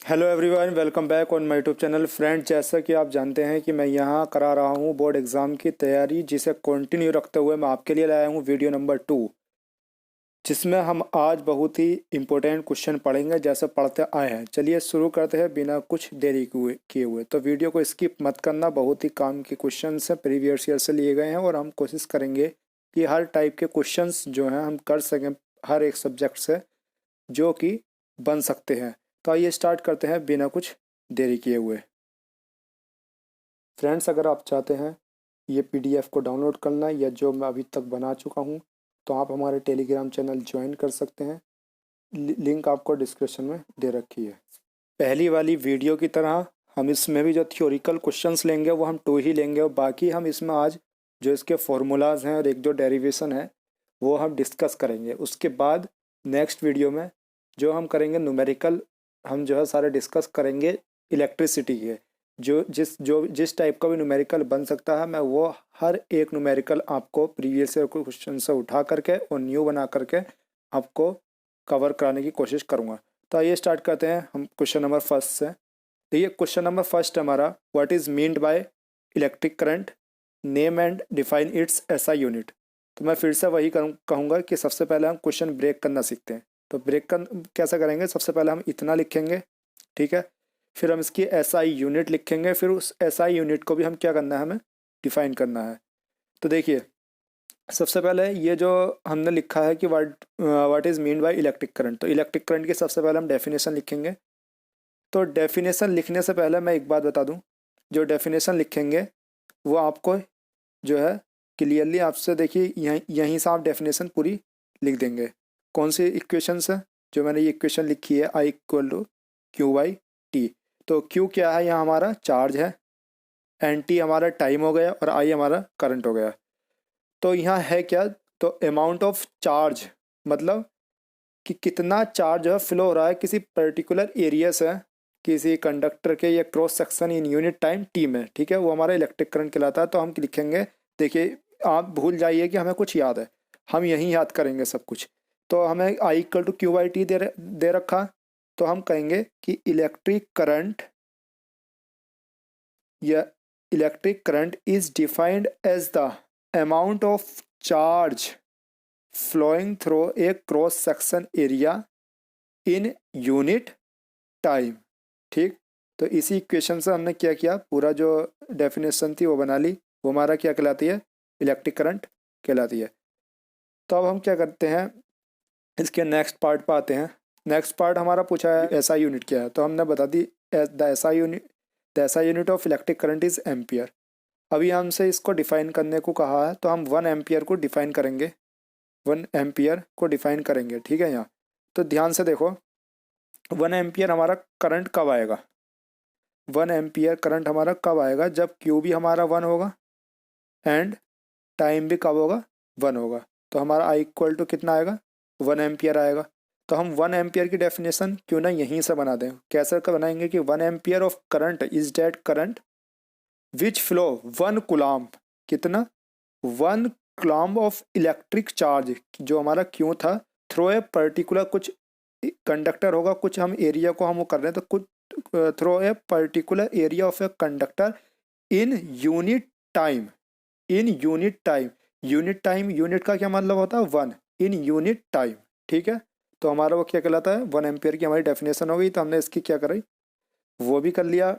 Hello everyone, welcome back on my YouTube channel. Friend, जैसा कि आप जानते हैं कि मैं यहाँ करा रहा हूँ बोर्ड एग्ज़ाम की तैयारी, जिसे कंटिन्यू रखते हुए मैं आपके लिए लाया हूँ वीडियो नंबर 2, जिसमें हम आज बहुत ही इम्पोर्टेंट क्वेश्चन पढ़ेंगे जैसे पढ़ते आए हैं। चलिए शुरू करते हैं बिना कुछ देरी किए हुए। तो वीडियो को स्किप मत करना, बहुत ही काम के क्वेश्चन से प्रीवियस ईयर से लिए गए हैं और हम कोशिश करेंगे कि हर टाइप के क्वेश्चंस जो हैं हम कर सकें हर एक सब्जेक्ट से, जो कि बन सकते हैं। तो आइए स्टार्ट करते हैं बिना कुछ देरी किए हुए। फ्रेंड्स, अगर आप चाहते हैं ये पीडीएफ को डाउनलोड करना या जो मैं अभी तक बना चुका हूँ, तो आप हमारे टेलीग्राम चैनल ज्वाइन कर सकते हैं। लिंक आपको डिस्क्रिप्शन में दे रखी है। पहली वाली वीडियो की तरह हम इसमें भी जो थ्योरिकल क्वेश्चंस लेंगे वो हम 2 ही लेंगे, और बाकी हम इसमें आज जो इसके फॉर्मूलाज हैं और एक जो डेरिवेशन है वो हम डिस्कस करेंगे। उसके बाद नेक्स्ट वीडियो में जो हम करेंगे न्यूमेरिकल, हम जो है सारे डिस्कस करेंगे इलेक्ट्रिसिटी के। जिस टाइप का भी न्यूमेरिकल बन सकता है, मैं वो हर एक न्यूमेरिकल आपको प्रीवियस ईयर क्वेश्चन से उठा करके और न्यू बना करके आपको कवर कराने की कोशिश करूँगा। तो आइए स्टार्ट करते हैं हम क्वेश्चन नंबर फर्स्ट से। देखिए, क्वेश्चन नंबर फर्स्ट हमारा, what is meant by electric current, name and define it's SI unit. तो मैं फिर से वही कहूँगा कि सबसे पहले हम क्वेश्चन ब्रेक करना सीखते हैं। तो ब्रेक कर कैसे करेंगे, सबसे पहले हम इतना लिखेंगे, ठीक है। फिर हम इसकी एसआई यूनिट लिखेंगे, फिर उस एसआई यूनिट को भी हम क्या करना है, हमें डिफाइन करना है। तो देखिए, सबसे पहले ये जो हमने लिखा है कि what is mean by electric current, तो इलेक्ट्रिक करंट की सबसे पहले हम डेफिनेशन लिखेंगे। तो डेफिनेशन लिखने से पहले मैं एक बात बता दूं, जो डेफिनेशन लिखेंगे वो आपको जो है क्लियरली आपसे, देखिए यहीं से आप डेफिनेशन पूरी लिख देंगे। कौन सी इक्वेशन से, जो मैंने ये इक्वेशन लिखी है, I equal to Q by T. तो क्यू क्या है, यहाँ हमारा चार्ज है, एन टी हमारा टाइम हो गया और आई हमारा करंट हो गया। तो यहाँ है क्या, तो अमाउंट ऑफ चार्ज, मतलब कि कितना चार्ज जो है फ्लो हो रहा है किसी पर्टिकुलर एरिया से किसी कंडक्टर के या cross section in unit time T में, ठीक है, वो हमारा इलेक्ट्रिक करंट कहलाता है। तो हम लिखेंगे, देखिए आप भूल जाइए कि हमें कुछ याद है, हम यहीं याद करेंगे सब कुछ। तो हमें I equal to Q by T दे रखा। तो हम कहेंगे कि electric current is defined as the amount of charge flowing through a cross section area in unit time, ठीक। तो इसी इक्वेशन से हमने क्या किया, पूरा जो डेफिनेशन थी वो बना ली, वो हमारा क्या कहलाती है, इलेक्ट्रिक करंट कहलाती है। तो अब हम क्या करते हैं, इसके नेक्स्ट पार्ट पर आते हैं। नेक्स्ट पार्ट हमारा पूछा है एसआई यूनिट क्या है, तो हमने बता दी the SI unit of electric current is ampere. अभी हमसे इसको डिफाइन करने को कहा है, तो हम 1 एम्पियर को डिफाइन करेंगे, 1 एम्पियर को डिफाइन करेंगे, ठीक है। यहाँ तो ध्यान से देखो, 1 एम्पियर हमारा करंट कब आएगा, 1 एम्पियर करंट हमारा कब आएगा, जब क्यू भी हमारा 1 होगा एंड टाइम भी कब होगा, 1 होगा। तो हमारा आई इक्वल टू कितना आएगा, 1 एम्पियर आएगा। तो हम 1 एम्पियर की डेफिनेशन क्यों ना यहीं से बना दें। कैसे बनाएंगे कि 1 ampere of current is that current which flow 1 coulomb, कितना, 1 कूलम्ब ऑफ इलेक्ट्रिक चार्ज, जो हमारा क्यों था, थ्रो ए पर्टिकुलर, कुछ कंडक्टर होगा, कुछ हम एरिया को हम वो कर रहे हैं, तो कुछ through a particular area of a conductor in unit time, in unit time. Unit time, unit का क्या मतलब होता है, 1 इन यूनिट टाइम, ठीक है। तो हमारा वो क्या कहलाता है, 1 एम्पियर की हमारी डेफिनेशन हो गई। तो हमने इसकी क्या करी, वो भी कर लिया,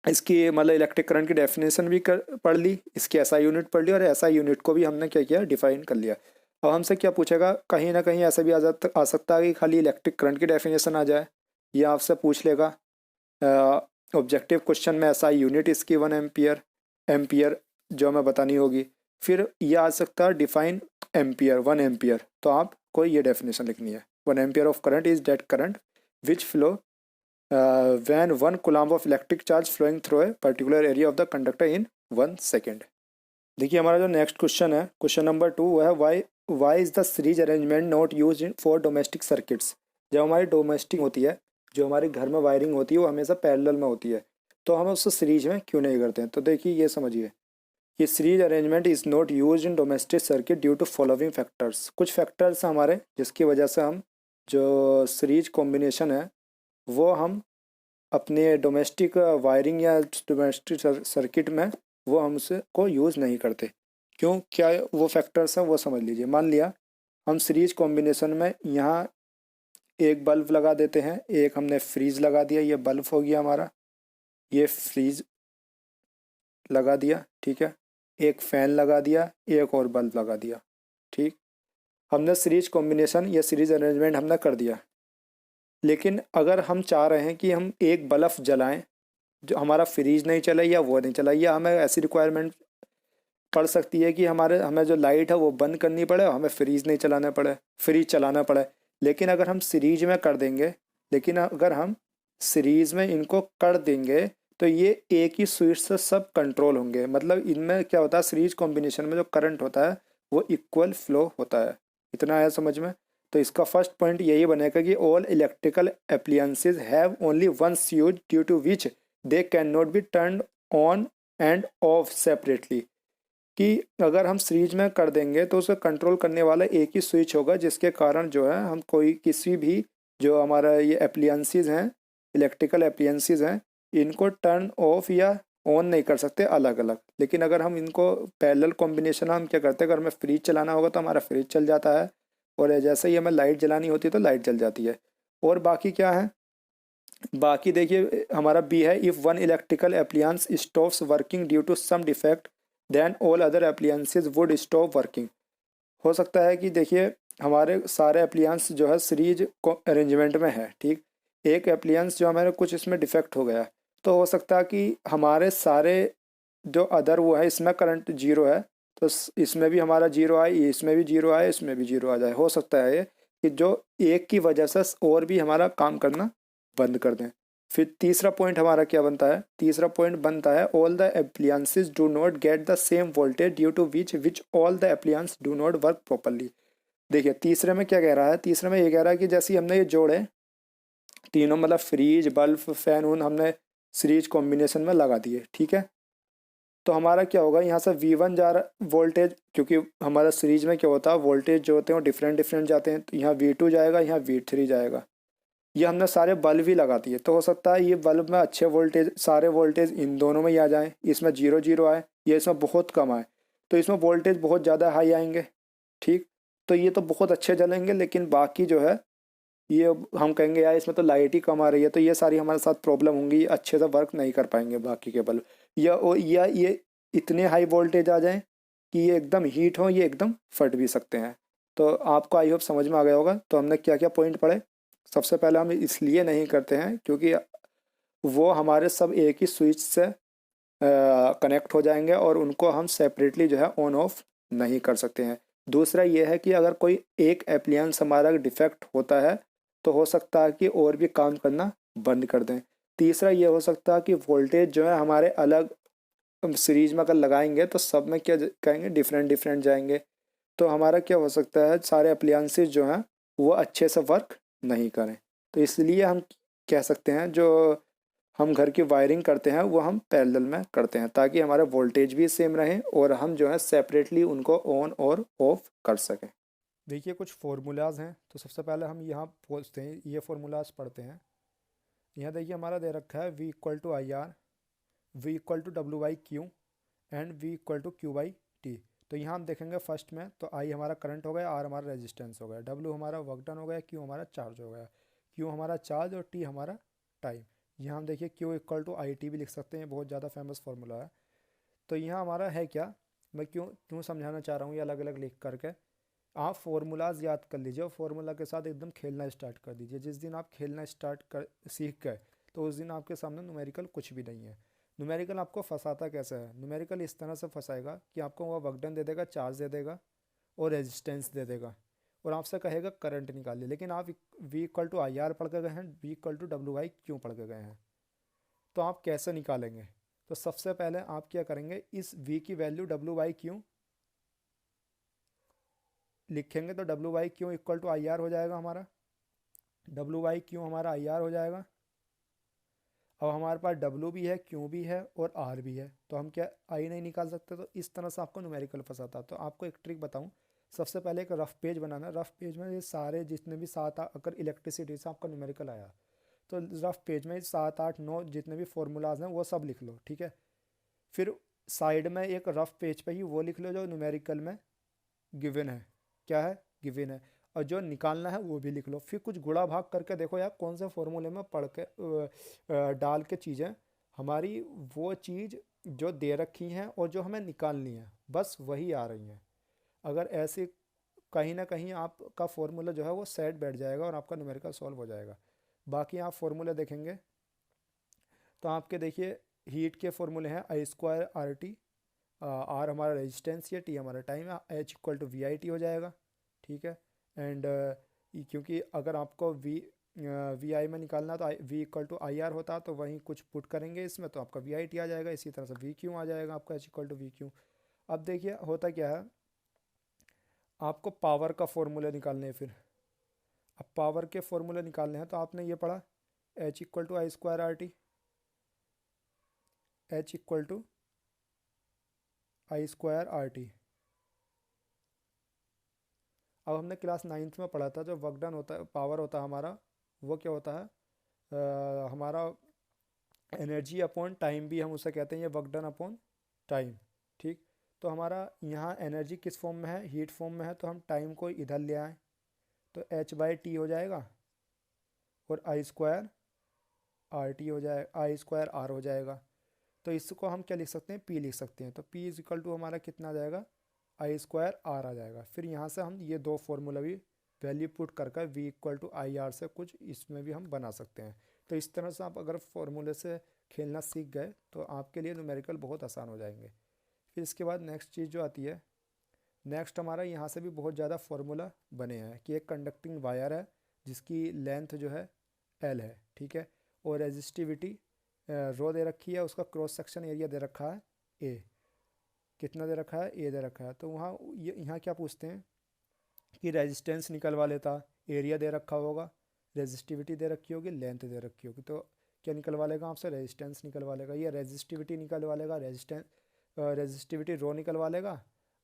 इसकी मतलब इलेक्ट्रिक करंट की डेफिनेशन भी पढ़ ली, इसकी एसआई यूनिट पढ़ ली, और एसआई यूनिट को भी हमने क्या किया, डिफाइन कर लिया। अब हमसे क्या पूछेगा, कहीं ना कहीं ऐसा भी आ सकता है कि खाली इलेक्ट्रिक करंट की डेफिनेशन आ जाए, या आपसे पूछ लेगा ऑब्जेक्टिव क्वेश्चन में एसआई यूनिट इसकी 1 एम्पियर, एम्पियर जो हमें बतानी होगी। फिर ये आ सकता है डिफाइन एम्पियर, 1 एम्पियर, तो आपको ये डेफिनेशन लिखनी है, 1 ampere of current is that current which flow when 1 coulomb of electric charge flowing through a particular area of the conductor in 1 second. देखिए, हमारा जो नेक्स्ट क्वेश्चन है, क्वेश्चन नंबर 2, वो है why is the series arrangement not use in for domestic circuits. जब हमारी domestic होती है, जो हमारे घर में वायरिंग होती है, वो हमेशा पैरेलल में होती है, तो हम उसको सीरीज में क्यों नहीं करते हैं। तो देखिए, ये समझिए, ये series arrangement is not use in domestic circuit due to following factors. कुछ फैक्टर्स हमारे जिसकी वजह से हम जो सीरीज कॉम्बिनेशन है वो हम अपने डोमेस्टिक वायरिंग या डोमेस्टिक सर्किट में वो हम उसे को यूज़ नहीं करते। क्यों, क्या वो फैक्टर्स हैं वो समझ लीजिए। मान लिया हम सीरीज कॉम्बिनेशन में यहाँ एक बल्ब लगा देते हैं, एक हमने फ्रीज लगा दिया, ये बल्ब हो गया हमारा, ये फ्रीज लगा दिया, ठीक है, एक फ़ैन लगा दिया, एक और बल्ब लगा दिया, ठीक। हमने सीरीज कॉम्बिनेशन या सीरीज अरेंजमेंट हमने कर दिया। लेकिन अगर हम चाह रहे हैं कि हम एक बल्ब जलाएं, जो हमारा फ्रीज नहीं चला या वो नहीं चला, या हमें ऐसी रिक्वायरमेंट पड़ सकती है कि हमें जो लाइट है वो बंद करनी पड़े और हमें फ्रीज नहीं चलाना पड़े, फ्रीज चलाना पड़े। लेकिन अगर हम सीरीज में कर देंगे, लेकिन अगर हम सीरीज में इनको कर देंगे तो ये एक ही स्विच से सब कंट्रोल होंगे। मतलब इनमें क्या होता है, सीरीज कॉम्बिनेशन में जो करंट होता है वो इक्वल फ्लो होता है। इतना आया समझ में। तो इसका फर्स्ट पॉइंट यही बनेगा कि all electrical appliances have only one switch due to which they can not be turn on and off separately. कि अगर हम सीरीज में कर देंगे तो उसे कंट्रोल करने वाला एक ही स्विच होगा, जिसके कारण जो है हम कोई किसी भी जो हमारा ये अप्लियंसेस हैं, इलेक्ट्रिकल अप्लियंसेस हैं, इनको टर्न ऑफ या ऑन नहीं कर सकते अलग अलग। लेकिन अगर हम इनको पैरेलल कॉम्बिनेशन हम क्या करते हैं, अगर हमें फ्रिज चलाना होगा तो हमारा फ्रिज चल जाता है, और जैसे ही हमें लाइट जलानी होती है तो लाइट जल जाती है। और बाकी क्या है, बाकी देखिए हमारा बी है, if one electrical appliance stops working due to some defect then all other appliances would stop working. हो सकता है कि देखिए हमारे सारे अप्लियंस जो है सीरीज अरेंजमेंट में है, ठीक। एक अप्लियंस जो हमारे कुछ इसमें डिफेक्ट हो गया, तो हो सकता है कि हमारे सारे जो अदर वो है इसमें करंट जीरो है, तो इसमें भी हमारा जीरो आए, इसमें भी जीरो आए, इसमें भी जीरो आ जाए। हो सकता है ये कि जो एक की वजह से और भी हमारा काम करना बंद कर दें। फिर तीसरा पॉइंट हमारा क्या बनता है, तीसरा पॉइंट बनता है all the appliances do not get the same voltage due to which all the appliance do not work properly. देखिए तीसरे में क्या कह रहा है, तीसरे में ये कह रहा है कि जैसे हमने ये जोड़े तीनों, मतलब फ्रीज बल्ब फैन उन हमने सीरीज कॉम्बिनेशन में लगा दिए, ठीक है। तो हमारा क्या होगा, यहाँ से V1 जा रहा वोल्टेज, क्योंकि हमारा सीरीज में क्या होता है वोल्टेज जो होते हैं वो डिफरेंट डिफरेंट जाते हैं, तो यहाँ V2 जाएगा, यहाँ V3 जाएगा। ये हमने सारे बल्ब ही लगा दिए, तो हो सकता है ये बल्ब में अच्छे वोल्टेज, सारे वोल्टेज इन दोनों में ही आ जाएं, इसमें जीरो जीरो आए, ये इसमें बहुत कम आए, तो इसमें वोल्टेज बहुत ज़्यादा हाई आएंगे, ठीक। तो ये तो बहुत अच्छे जलेंगे, लेकिन बाकी जो है ये हम कहेंगे यार इसमें तो लाइट ही कम आ रही है, तो ये सारी हमारे साथ प्रॉब्लम होंगी, अच्छे से वर्क नहीं कर पाएंगे बाकी के बल्ब। या ये इतने हाई वोल्टेज आ जाएं कि ये एकदम हीट हो, ये एकदम फट भी सकते हैं। तो आपको आई होप समझ में आ गया होगा। तो हमने क्या क्या पॉइंट पढ़े। सबसे पहले हम इसलिए नहीं करते हैं क्योंकि वो हमारे सब एक ही स्विच से कनेक्ट हो जाएंगे और उनको हम सेपरेटली जो है ऑन ऑफ नहीं कर सकते हैं। दूसरा ये है कि अगर कोई एक एप्लियंस हमारा डिफेक्ट होता है तो हो सकता है कि और भी काम करना बंद कर दें। तीसरा ये हो सकता है कि वोल्टेज जो है हमारे अलग सीरीज में अगर लगाएंगे तो सब में क्या कहेंगे डिफरेंट डिफरेंट जाएंगे, तो हमारा क्या हो सकता है सारे अप्लियंसेस जो हैं वो अच्छे से वर्क नहीं करें। तो इसलिए हम कह सकते हैं जो हम घर की वायरिंग करते हैं वो हम पैरेलल में करते हैं, ताकि हमारा वोल्टेज भी सेम रहे और हम जो है सेपरेटली उनको ऑन और ऑफ कर सकें। देखिए कुछ फार्मूलाज हैं, तो सबसे पहले हम यहाँ पहुँचते हैं, ये फार्मूलाज पढ़ते हैं। यहाँ देखिए हमारा दे रखा है V = IR, V = W/Q and V = Q/T। तो यहाँ हम देखेंगे फर्स्ट में, तो I हमारा करंट हो गया, R हमारा रेजिस्टेंस हो गया, W हमारा वर्क डन हो गया, Q हमारा चार्ज हो गया, Q हमारा चार्ज और T हमारा टाइम। यहाँ हम देखिए Q = IT भी लिख सकते हैं, बहुत ज़्यादा फेमस फार्मूला है। तो यहाँ हमारा है क्या, मैं क्यों क्यों समझाना चाह रहा हूँ ये अलग अलग लिख करके। आप फार्मूलाज याद कर लीजिए और फार्मूला के साथ एकदम खेलना स्टार्ट कर दीजिए। जिस दिन आप खेलना स्टार्ट कर सीख गए तो उस दिन आपके सामने न्यूमेरिकल कुछ भी नहीं है। न्यूमेरिकल आपको फंसाता कैसे है, न्यूमेरिकल इस तरह से फंसाएगा कि आपको वह वर्क डन दे देगा, चार्ज दे देगा और रेजिस्टेंस दे देगा और आपसे कहेगा करंट निकालिए। लेकिन आप V = IR पढ़ के गए हैं, V = W/Q पढ़ के गए हैं, तो आप कैसे निकालेंगे। तो सबसे पहले आप क्या करेंगे, इस V की वैल्यू W/Q लिखेंगे, तो W/Q = IR हो जाएगा हमारा, W/Q हमारा IR हो जाएगा। अब हमारे पास W भी है, Q भी है और R भी है, तो हम क्या I नहीं निकाल सकते। तो इस तरह से आपको न्यूमेरिकल फंसाता। तो आपको एक ट्रिक बताऊं, सबसे पहले एक रफ पेज बनाना, रफ पेज में ये सारे जितने भी सात अगर इलेक्ट्रिसिटी से आपका न्यूमेरिकल आया तो रफ पेज में 7 8 9 जितने भी फॉर्मूलाज हैं वो सब लिख लो, ठीक है। फिर साइड में एक रफ पेज पे ही वो लिख लो जो न्यूमेरिकल में गिवन है, क्या है, गिवन है, और जो निकालना है वो भी लिख लो। फिर कुछ गुणा भाग करके देखो यार कौन से फॉर्मूले में पढ़ के डाल के चीज़ें हमारी वो चीज़ जो दे रखी हैं और जो हमें निकालनी है बस वही आ रही हैं। अगर ऐसे कहीं ना कहीं आपका फॉर्मूला जो है वो सेट बैठ जाएगा और आपका न्यूमेरिकल सॉल्व हो जाएगा। बाकी आप फॉर्मूले देखेंगे तो आपके देखिए हीट के फॉर्मूले हैं I square R T, R हमारा रेजिस्टेंस है, टी हमारा टाइम है, H equal to V I T हो जाएगा, ठीक है। एंड क्योंकि अगर आपको वी आई में निकालना तो V equal to I R होता तो वहीं कुछ पुट करेंगे इसमें तो आपका वी आई टी आ जाएगा, इसी तरह से वी क्यू आ जाएगा आपका H equal to V Q. अब देखिए होता क्या है, आपको पावर का फॉर्मूला निकालने हैं। फिर अब पावर के फॉर्मूले निकालने हैं तो आपने ये पढ़ा H equal to I square R T, H equal to I square R T. अब हमने क्लास 9th में पढ़ा था जो वर्क डन होता है, पावर होता है हमारा, वो क्या होता है, हमारा एनर्जी अपॉन टाइम भी हम उसे कहते हैं, ये वर्क डन अपॉन टाइम, ठीक। तो हमारा यहाँ एनर्जी किस फॉर्म में है, हीट फॉर्म में है, तो हम टाइम को इधर ले आए तो एच बाई टी हो जाएगा और आई स्क्वायर आर टी हो जाए, आई स्क्वायर आर हो जाएगा। तो इसको हम क्या लिख सकते हैं, पी लिख सकते हैं। तो पी इज इक्वल टू हमारा कितना आ जाएगा, आई स्क्वायर आर आ जाएगा। फिर यहाँ से हम ये दो फॉर्मूला भी वैल्यू पुट कर V equal to I R से कुछ इसमें भी हम बना सकते हैं। तो इस तरह से आप अगर फॉर्मूले से खेलना सीख गए तो आपके लिए न्यूमेरिकल बहुत आसान हो जाएंगे। फिर इसके बाद नेक्स्ट चीज़ जो आती है, नेक्स्ट हमारा यहाँ से भी बहुत ज़्यादा फार्मूला बने हैं कि एक कंडक्टिंग वायर है जिसकी लेंथ जो है एल है, ठीक है, और रेजिस्टिविटी रो दे रखी है, उसका क्रॉस सेक्शन एरिया दे रखा है ए, कितना दे रखा है, ए दे रखा है। तो वहाँ यहाँ क्या पूछते हैं कि रेजिस्टेंस निकलवा लेता, एरिया दे रखा होगा, रेजिस्टिविटी दे रखी होगी, लेंथ दे रखी होगी, तो क्या निकलवा लेगा आपसे, रेजिस्टेंस निकलवा लेगा, या रेजिस्टिविटी निकलवा लेगा, रेजिस्टिविटी रो निकलवा लेगा,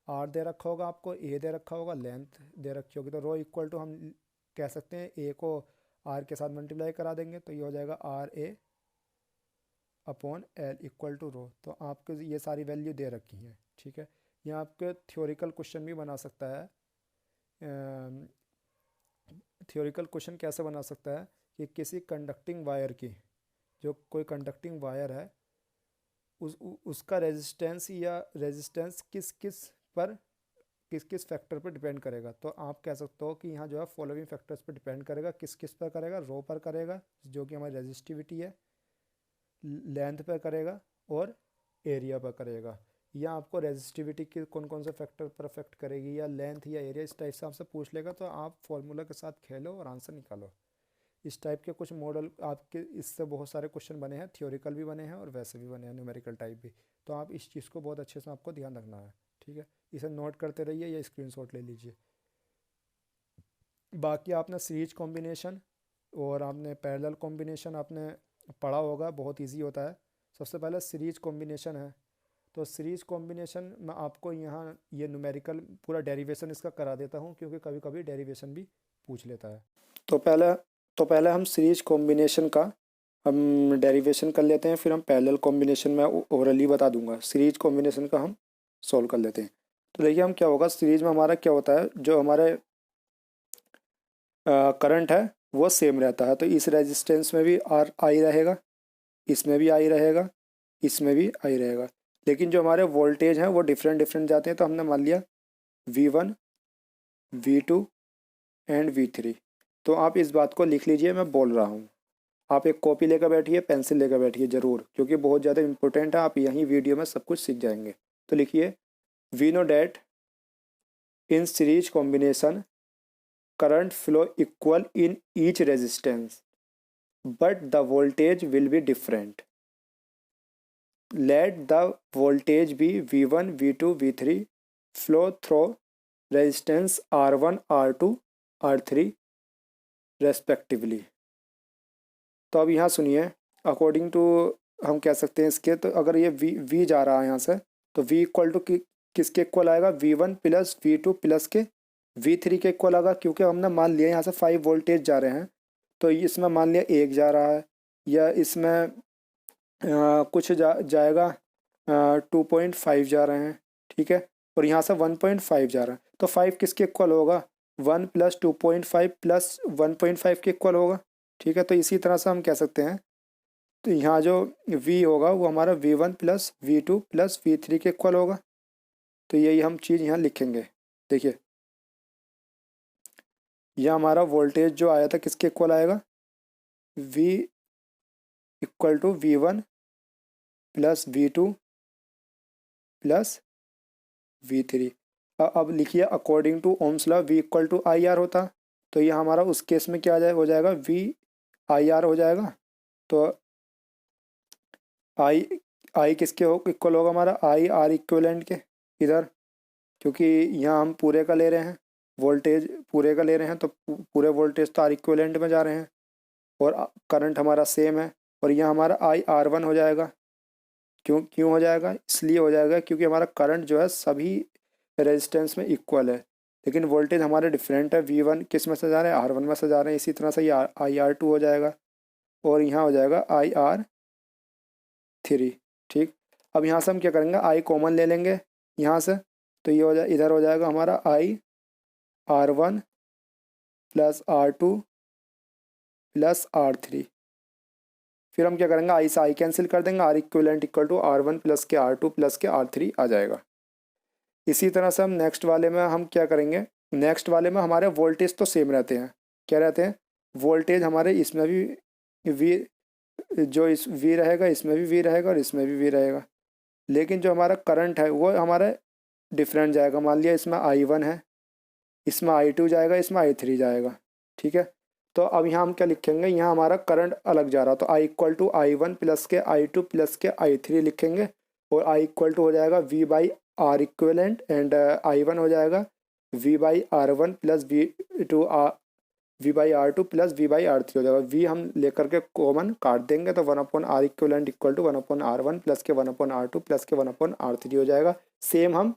आर दे रखा होगा आपको, ए दे रखा होगा, लेंथ दे रखी होगी, तो रो इक्वल टू हम कह सकते हैं ए को आर के साथ मल्टीप्लाई करा देंगे तो ये हो जाएगा R A upon L equal to rho. तो आपको ये सारी वैल्यू दे रखी हैं, ठीक है। यहाँ आपके थ्योरिकल क्वेश्चन भी बना सकता है, थ्योरिकल क्वेश्चन कैसे बना सकता है कि किसी कंडक्टिंग वायर की, जो कोई कंडक्टिंग वायर है उसका रेजिस्टेंस या रेजिस्टेंस किस किस फैक्टर पर डिपेंड करेगा। तो आप कह सकते हो कि यहाँ जो है फॉलोइंग फैक्टर्स पर डिपेंड करेगा, किस किस पर करेगा, रो पर करेगा जो कि हमारी रेजिस्टिविटी है, लेंथ पर करेगा और एरिया पर करेगा। या आपको रेजिस्टिविटी के कौन कौन से फैक्टर पर अफेक्ट करेगी या लेंथ या एरिया, इस टाइप से आपसे पूछ लेगा तो आप फॉर्मूला के साथ खेलो और आंसर निकालो। इस टाइप के कुछ मॉडल आपके, इससे बहुत सारे क्वेश्चन बने हैं, थ्योरिकल भी बने हैं और वैसे भी बने हैं न्यूमेरिकल टाइप भी। तो आप इस चीज़ को बहुत अच्छे से आपको ध्यान रखना है, ठीक है। इसे नोट करते रहिए या स्क्रीनशॉट ले लीजिए। बाकी आपने सीरीज कॉम्बिनेशन और आपने पैरेलल कॉम्बिनेशन आपने पढ़ा होगा, बहुत इजी होता है। सबसे पहले सीरीज कॉम्बिनेशन है, तो सीरीज कॉम्बिनेशन मैं आपको यहाँ ये न्यूमेरिकल पूरा डेरिवेशन इसका करा देता हूँ क्योंकि कभी कभी डेरिवेशन भी पूछ लेता है। तो पहले हम सीरीज कॉम्बिनेशन का हम डेरिवेशन कर लेते हैं, फिर हम पैरेलल कॉम्बिनेशन में ओरली बता दूंगा। सीरीज कॉम्बिनेशन का हम सॉल्व कर लेते हैं। तो देखिए हम क्या होगा, सीरीज में हमारा क्या होता है, जो हमारे करंट है वो सेम रहता है। तो इस रेजिस्टेंस में भी आर आई रहेगा, इसमें भी आई रहेगा, इसमें भी आई रहेगा, लेकिन जो हमारे वोल्टेज हैं वो डिफरेंट डिफरेंट जाते हैं। तो हमने मान लिया V1 V2 एंड V3। तो आप इस बात को लिख लीजिए, मैं बोल रहा हूँ, आप एक कॉपी लेकर बैठिए, पेंसिल लेकर बैठिए ज़रूर, क्योंकि बहुत ज़्यादा इंपॉर्टेंट है, आप यहीं वीडियो में सब कुछ सीख जाएंगे। तो लिखिए we know that in series combination current flow equal in each resistance but the voltage will be different. Let the voltage be V1 V2 V3 flow through resistance R1 R2 R3 respectively. तो अब यहाँ सुनिए, according to हम कह सकते हैं इसके, तो अगर ये V जा रहा है यहाँ से तो V इक्वल टू किसके इक्वल आएगा, V1 प्लस V2 प्लस के V3 के इक्वल आएगा, क्योंकि हमने मान लिया यहाँ से 5 वोल्टेज जा रहे हैं तो इसमें मान लिया 1 जा रहा है, या इसमें कुछ जाएगा 2.5 जा रहे हैं, ठीक है, और यहाँ से 1.5 जा रहा है, तो 5 किसके इक्वल होगा, 1 + 2.5 + 1.5 के इक्वल होगा, ठीक है। तो इसी तरह से हम कह सकते हैं, तो यहाँ जो v होगा वो हमारा v1 + v2 + v3 के इक्वल होगा। तो यही हम चीज़ यहाँ लिखेंगे। देखिए यह हमारा वोल्टेज जो आया था किसके इक्वल आएगा, v = v1 + v2 + v3। अब लिखिए according to Ohm's law v = IR होता, तो ये हमारा उस केस में क्या हो जाएगा, v IR हो जाएगा। तो I किसके इक्वल होगा, हमारा I R इक्विवेलेंट के इधर, क्योंकि यहाँ हम पूरे का ले रहे हैं, वोल्टेज पूरे का ले रहे हैं, तो पूरे वोल्टेज तो R इक्विवेलेंट में जा रहे हैं, और करंट हमारा सेम है, और यहाँ हमारा IR1 हो जाएगा। क्यों हो जाएगा, इसलिए हो जाएगा क्योंकि हमारा करंट जो है सभी रेजिस्टेंस में इक्वल है, लेकिन वोल्टेज हमारे डिफरेंट है। V1 किस में से जा रहे हैं, R1 में से जा रहे हैं, इसी तरह से ये IR2 हो जाएगा, और यहाँ हो जाएगा IR3, ठीक। अब यहाँ से हम क्या करेंगे, I कॉमन ले लेंगे यहाँ से, तो ये हो जाए, इधर हो जाएगा हमारा IR1 + R2 + R3। फिर हम क्या करेंगे, I से I कैंसिल कर देंगे, R इक्विवेलेंट = R1 + के R2 + के R3 आ जाएगा। इसी तरह से हम नेक्स्ट वाले में हम क्या करेंगे, नेक्स्ट वाले में हमारे वोल्टेज तो सेम रहते हैं, क्या रहते हैं, वोल्टेज हमारे इसमें भी V, जो इस V रहेगा, इसमें भी V रहेगा, और इसमें भी V रहेगा, लेकिन जो हमारा करंट है वो हमारा डिफरेंट जाएगा। मान लिया इसमें I1 है, इसमें I2 जाएगा, इसमें I3 जाएगा, ठीक है। तो अब यहाँ हम क्या लिखेंगे, यहाँ हमारा करंट अलग जा रहा, तो I = I1 + के I2 + के I3 लिखेंगे, और I = हो जाएगा V/R इक्विवेलेंट, एंड I1 हो जाएगा V/R1 + V/R2 + V/R3 हो जाएगा। V हम लेकर के कॉमन काट देंगे, तो 1/R इक्विवेलेंट = 1/R1 + के 1/R2 + के 1/R3 हो जाएगा। सेम हम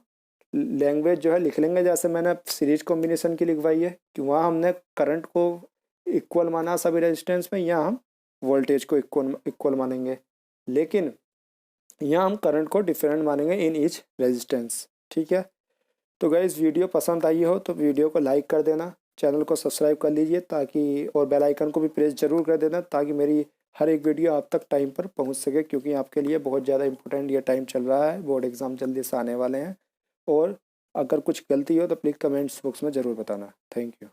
लैंग्वेज जो है लिख लेंगे जैसे मैंने सीरीज कॉम्बिनेशन की लिखवाई है, कि वहाँ हमने करंट को इक्वल माना सभी रेजिस्टेंस में, यहाँ हम वोल्टेज को इक्वल मानेंगे, लेकिन यहाँ हम करंट को डिफरेंट मानेंगे इन ईच रेजिस्टेंस, ठीक है। तो गाइस वीडियो पसंद आई हो तो वीडियो को लाइक कर देना, चैनल को सब्सक्राइब कर लीजिए, ताकि और बेल आइकन को भी प्रेस जरूर कर देना, ताकि मेरी हर एक वीडियो आप तक टाइम पर पहुंच सके, क्योंकि आपके लिए बहुत ज़्यादा इंपॉर्टेंट ये टाइम चल रहा है, बोर्ड एग्ज़ाम जल्दी से आने वाले हैं। और अगर कुछ गलती हो तो प्लीज़ कमेंट्स बॉक्स में ज़रूर बताना। Thank you.